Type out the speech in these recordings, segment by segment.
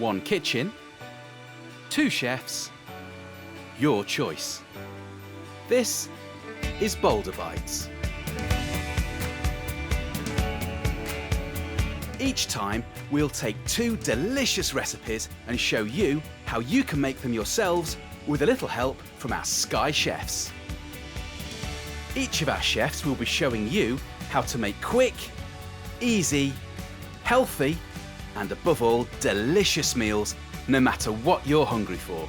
One kitchen, two chefs, your choice. This is Boulder Bites. Each time, we'll take two delicious recipes and show you how you can make them yourselves with a little help from our Sky Chefs. Each of our chefs will be showing you how to make quick, easy, healthy, and above all, delicious meals no matter what you're hungry for.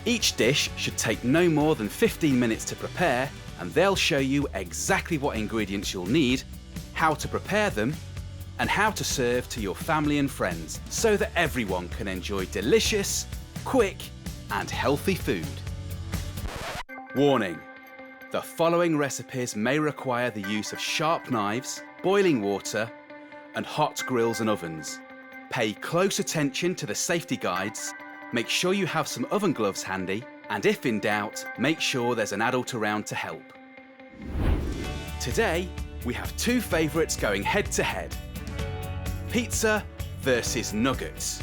Each dish should take no more than 15 minutes to prepare, and they'll show you exactly what ingredients you'll need, how to prepare them, and how to serve to your family and friends so that everyone can enjoy delicious, quick, and healthy food. Warning: the following recipes may require the use of sharp knives, boiling water, and hot grills and ovens. Pay close attention to the safety guides, make sure you have some oven gloves handy, and if in doubt, make sure there's an adult around to help. Today, we have two favourites going head to head: pizza versus nuggets.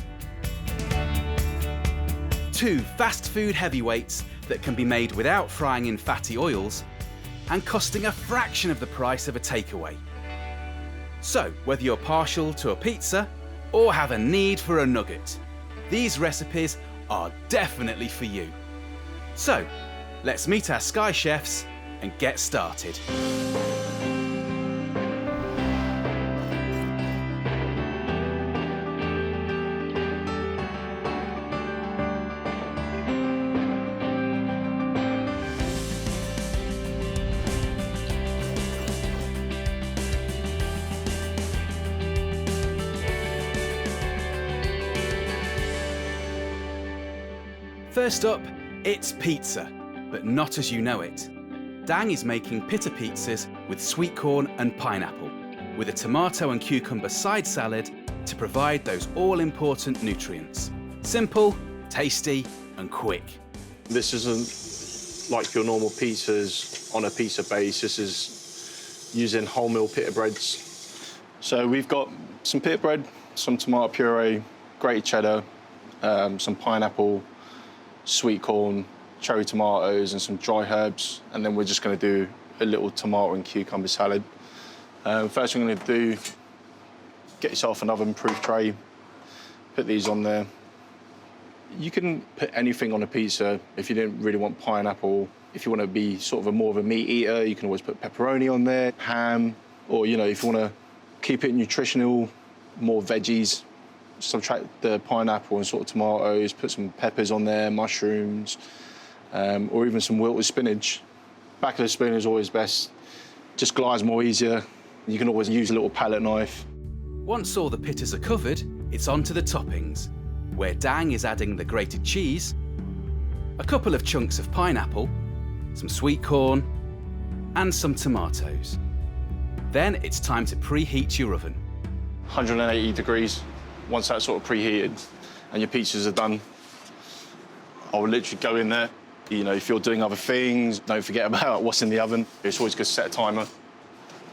Two fast food heavyweights that can be made without frying in fatty oils and costing a fraction of the price of a takeaway. So, whether you're partial to a pizza or have a need for a nugget, these recipes are definitely for you. So, let's meet our Sky Chefs and get started. First up, it's pizza, but not as you know it. Dang is making pita pizzas with sweet corn and pineapple, with a tomato and cucumber side salad to provide those all-important nutrients. Simple, tasty, and quick. This isn't like your normal pizzas on a pizza base. This is using wholemeal pita breads. So we've got some pita bread, some tomato puree, grated cheddar, some pineapple, sweet corn, cherry tomatoes, and some dry herbs. And then we're just going to do a little tomato and cucumber salad. First thing I'm going to do, get yourself an oven-proof tray, put these on there. You can put anything on a pizza if you didn't really want pineapple. If you want to be sort of more of a meat eater, you can always put pepperoni on there, ham, or, you know, if you want to keep it nutritional, more veggies, subtract the pineapple and sort of tomatoes, put some peppers on there, mushrooms, or even some wilted spinach. Back of the spoon is always best. Just glides more easier. You can always use a little palette knife. Once all the pittas are covered, it's on to the toppings, where Dang is adding the grated cheese, a couple of chunks of pineapple, some sweet corn, and some tomatoes. Then it's time to preheat your oven. 180 degrees. Once that's sort of preheated and your pizzas are done, I will literally go in there. You know, if you're doing other things, don't forget about what's in the oven. It's always good to set a timer.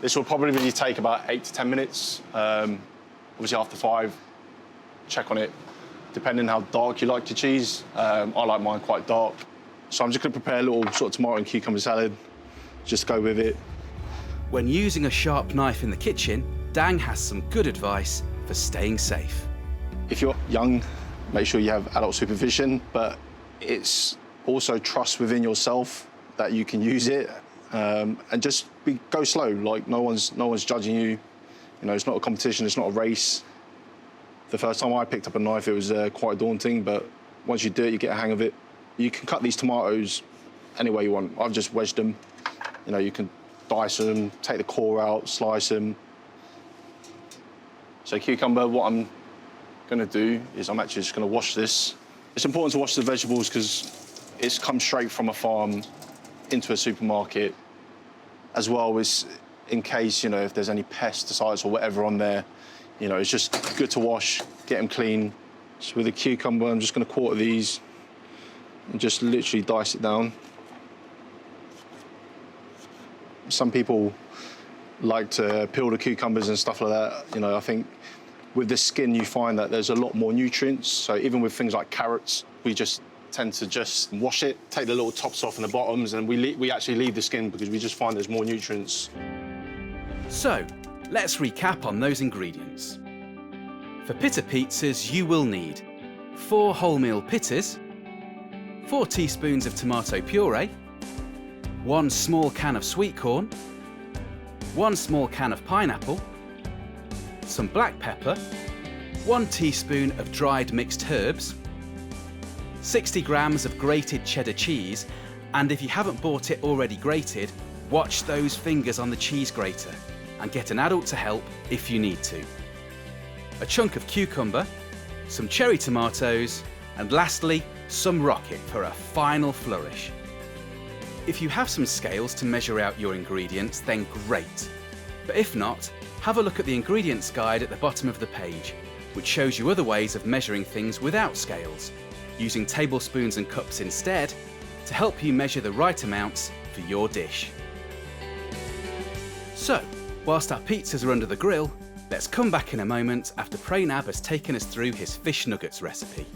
This will probably really take about 8 to 10 minutes. Obviously after 5, check on it. Depending how dark you like your cheese, I like mine quite dark. So I'm just gonna prepare a little sort of tomato and cucumber salad. Just go with it. When using a sharp knife in the kitchen, Dang has some good advice for staying safe. If you're young, make sure you have adult supervision, but it's also trust within yourself that you can use it, and just go slow. Like no one's judging you. You know, it's not a competition, it's not a race. The first time I picked up a knife, it was quite daunting, but once you do it, you get a hang of it. You can cut these tomatoes any way you want. I've just wedged them. You know, you can dice them, take the core out, slice them. So cucumber, what I'm gonna do is I'm actually just gonna wash this. It's important to wash the vegetables because it's come straight from a farm into a supermarket, as well as in case, you know, if there's any pesticides or whatever on there, you know, it's just good to wash, get them clean. So with a cucumber, I'm just gonna quarter these and just literally dice it down. Some people like to peel the cucumbers and stuff like that. You know, I think With the skin, you find that there's a lot more nutrients. So even with things like carrots, we just tend to just wash it, take the little tops off and the bottoms, and we actually leave the skin because we just find there's more nutrients. So, let's recap on those ingredients. For pita pizzas, you will need 4 wholemeal pittas, 4 teaspoons of tomato puree, 1 small can of sweet corn, 1 small can of pineapple, some black pepper, 1 teaspoon of dried mixed herbs, 60 grams of grated cheddar cheese, and if you haven't bought it already grated, watch those fingers on the cheese grater and get an adult to help if you need to. A chunk of cucumber, some cherry tomatoes, and lastly, some rocket for a final flourish. If you have some scales to measure out your ingredients, then great. But if not, have a look at the ingredients guide at the bottom of the page, which shows you other ways of measuring things without scales, using tablespoons and cups instead to help you measure the right amounts for your dish. So, whilst our pizzas are under the grill, let's come back in a moment after Pranab has taken us through his fish nuggets recipe.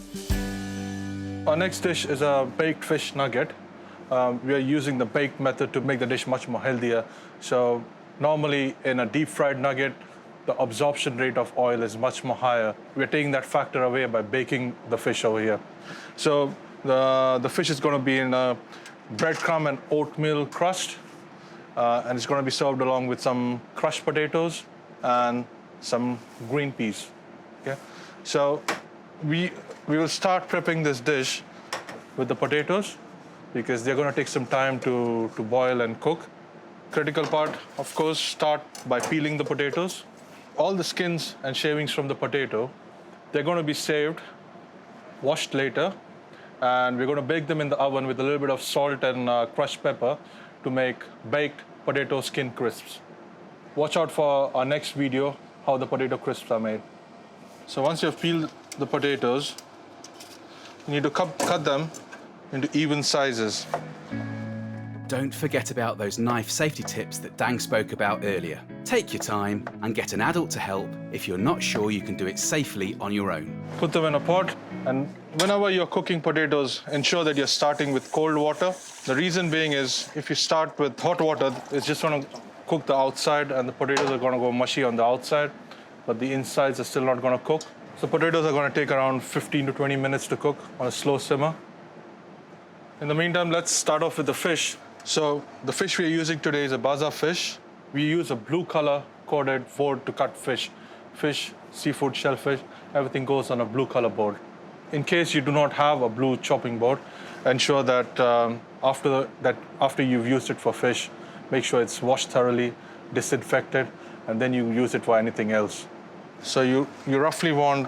Our next dish is a baked fish nugget. We are using the baked method to make the dish much more healthier. So normally in a deep fried nugget, the absorption rate of oil is much more higher. We're taking that factor away by baking the fish over here. So the fish is going to be in a breadcrumb and oatmeal crust, and it's going to be served along with some crushed potatoes and some green peas. Okay? So we will start prepping this dish with the potatoes because they're going to take some time to boil and cook. Critical part, of course, start by peeling the potatoes. All the skins and shavings from the potato, they're going to be saved, washed later, and we're going to bake them in the oven with a little bit of salt and crushed pepper to make baked potato skin crisps. Watch out for our next video, how the potato crisps are made. So once you've peeled the potatoes, you need to cut them into even sizes. Don't forget about those knife safety tips that Dang spoke about earlier. Take your time and get an adult to help if you're not sure you can do it safely on your own. Put them in a pot, and whenever you're cooking potatoes, ensure that you're starting with cold water. The reason being is if you start with hot water, it's just going to cook the outside and the potatoes are going to go mushy on the outside, but the insides are still not going to cook. So potatoes are going to take around 15 to 20 minutes to cook on a slow simmer. In the meantime, let's start off with the fish. So the fish we're using today is a baza fish. We use a blue color coded board to cut fish. Fish, seafood, shellfish, everything goes on a blue color board. In case you do not have a blue chopping board, ensure that after you've used it for fish, make sure it's washed thoroughly, disinfected, and then you use it for anything else. So you roughly want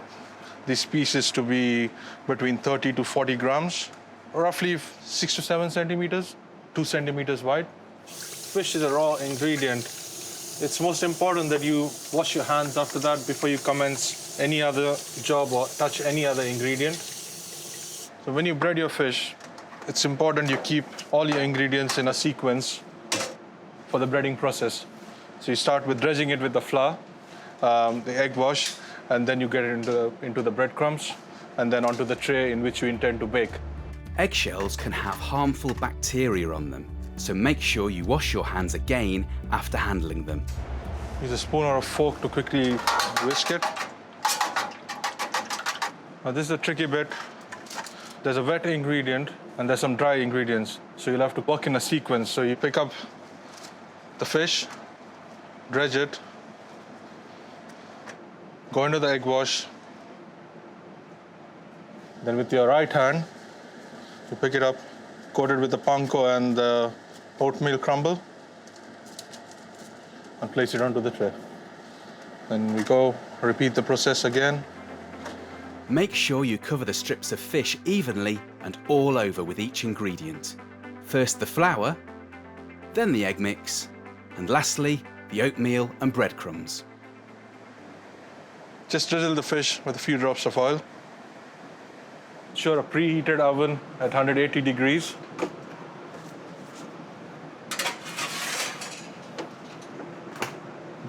these pieces to be between 30 to 40 grams, roughly 6 to 7 centimeters, 2 centimeters wide. Fish is a raw ingredient. It's most important that you wash your hands after that before you commence any other job or touch any other ingredient. So when you bread your fish, it's important you keep all your ingredients in a sequence for the breading process. So you start with dredging it with the flour, the egg wash, and then you get it into the breadcrumbs, and then onto the tray in which you intend to bake. Eggshells can have harmful bacteria on them, so make sure you wash your hands again after handling them. Use a spoon or a fork to quickly whisk it. Now this is a tricky bit. There's a wet ingredient and there's some dry ingredients, so you'll have to work in a sequence. So you pick up the fish, dredge it, go into the egg wash, then with your right hand, you pick it up, coat it with the panko and the oatmeal crumble, and place it onto the tray. Then we go, repeat the process again. Make sure you cover the strips of fish evenly and all over with each ingredient. First the flour, then the egg mix, and lastly the oatmeal and breadcrumbs. Just drizzle the fish with a few drops of oil. Ensure a preheated oven at 180 degrees.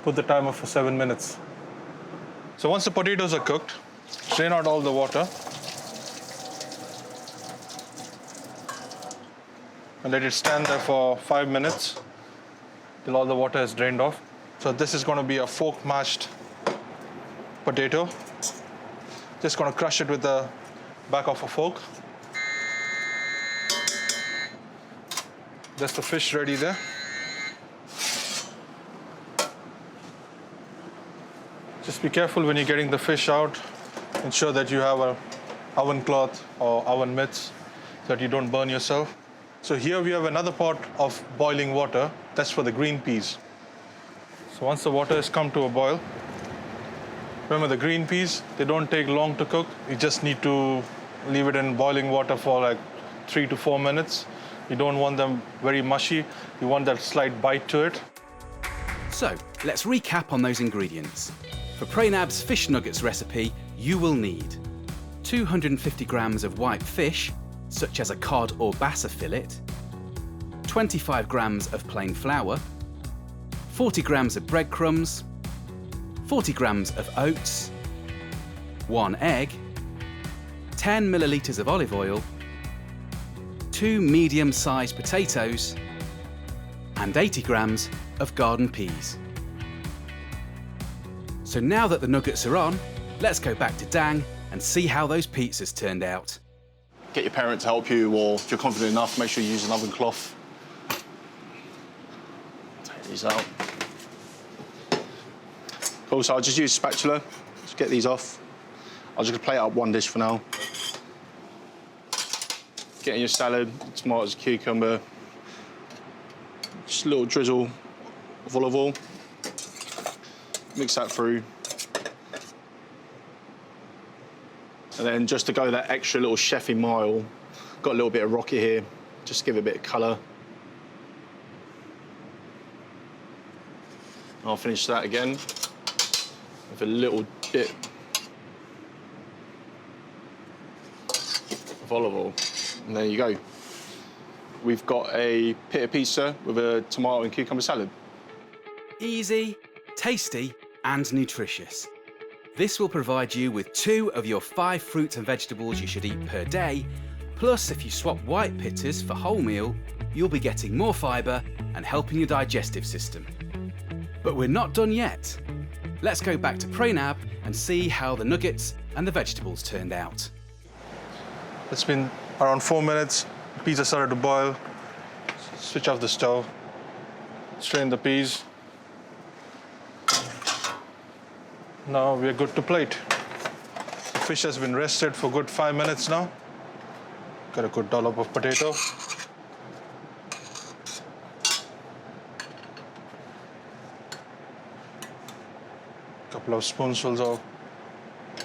Put the timer for 7 minutes. So once the potatoes are cooked, strain out all the water and let it stand there for 5 minutes till all the water is drained off. So this is going to be a fork mashed potato. Just going to crush it with the back of a fork. That's the fish ready there. Just be careful when you're getting the fish out. Ensure that you have an oven cloth or oven mitts so that you don't burn yourself. So here we have another pot of boiling water. That's for the green peas. So once the water has come to a boil, remember the green peas, they don't take long to cook. You just need to leave it in boiling water for like 3 to 4 minutes. You don't want them very mushy. You want that slight bite to it. So, let's recap on those ingredients. For Prainab's fish nuggets recipe, you will need 250 grams of white fish, such as a cod or bassa fillet, 25 grams of plain flour, 40 grams of breadcrumbs, 40 grams of oats, 1 egg, 10 millilitres of olive oil, 2 medium-sized potatoes, and 80 grams of garden peas. So now that the nuggets are on, let's go back to Dang and see how those pizzas turned out. Get your parent to help you, or if you're confident enough, make sure you use an oven cloth. Take these out. Cool, so I'll just use a spatula. Just get these off. I'll just plate up one dish for now. Get in your salad, tomatoes, cucumber, just a little drizzle of olive oil. Mix that through. And then just to go that extra little chefy mile, got a little bit of rocket here, just to give it a bit of colour. I'll finish that again with a little bit of olive oil. And there you go. We've got a pita pizza with a tomato and cucumber salad. Easy, tasty, and nutritious. This will provide you with 2 of your 5 fruits and vegetables you should eat per day. Plus, if you swap white pitas for wholemeal, you'll be getting more fibre and helping your digestive system. But we're not done yet. Let's go back to Prainab and see how the nuggets and the vegetables turned out. It's been around 4 minutes. Peas are started to boil. Switch off the stove. Strain the peas. Now we're good to plate. The fish has been rested for a good 5 minutes now. Got a good dollop of potato. Couple of spoonfuls of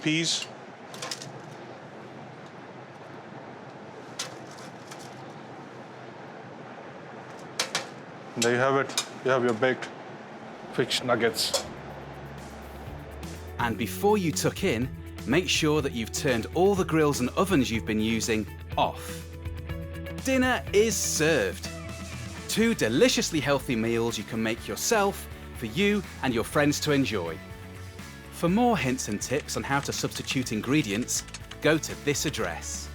peas. And there you have it. You have your baked fish nuggets. And before you tuck in, make sure that you've turned all the grills and ovens you've been using off. Dinner is served. 2 deliciously healthy meals you can make yourself for you and your friends to enjoy. For more hints and tips on how to substitute ingredients, go to this address.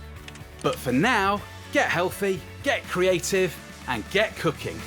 But for now, get healthy, get creative, and get cooking.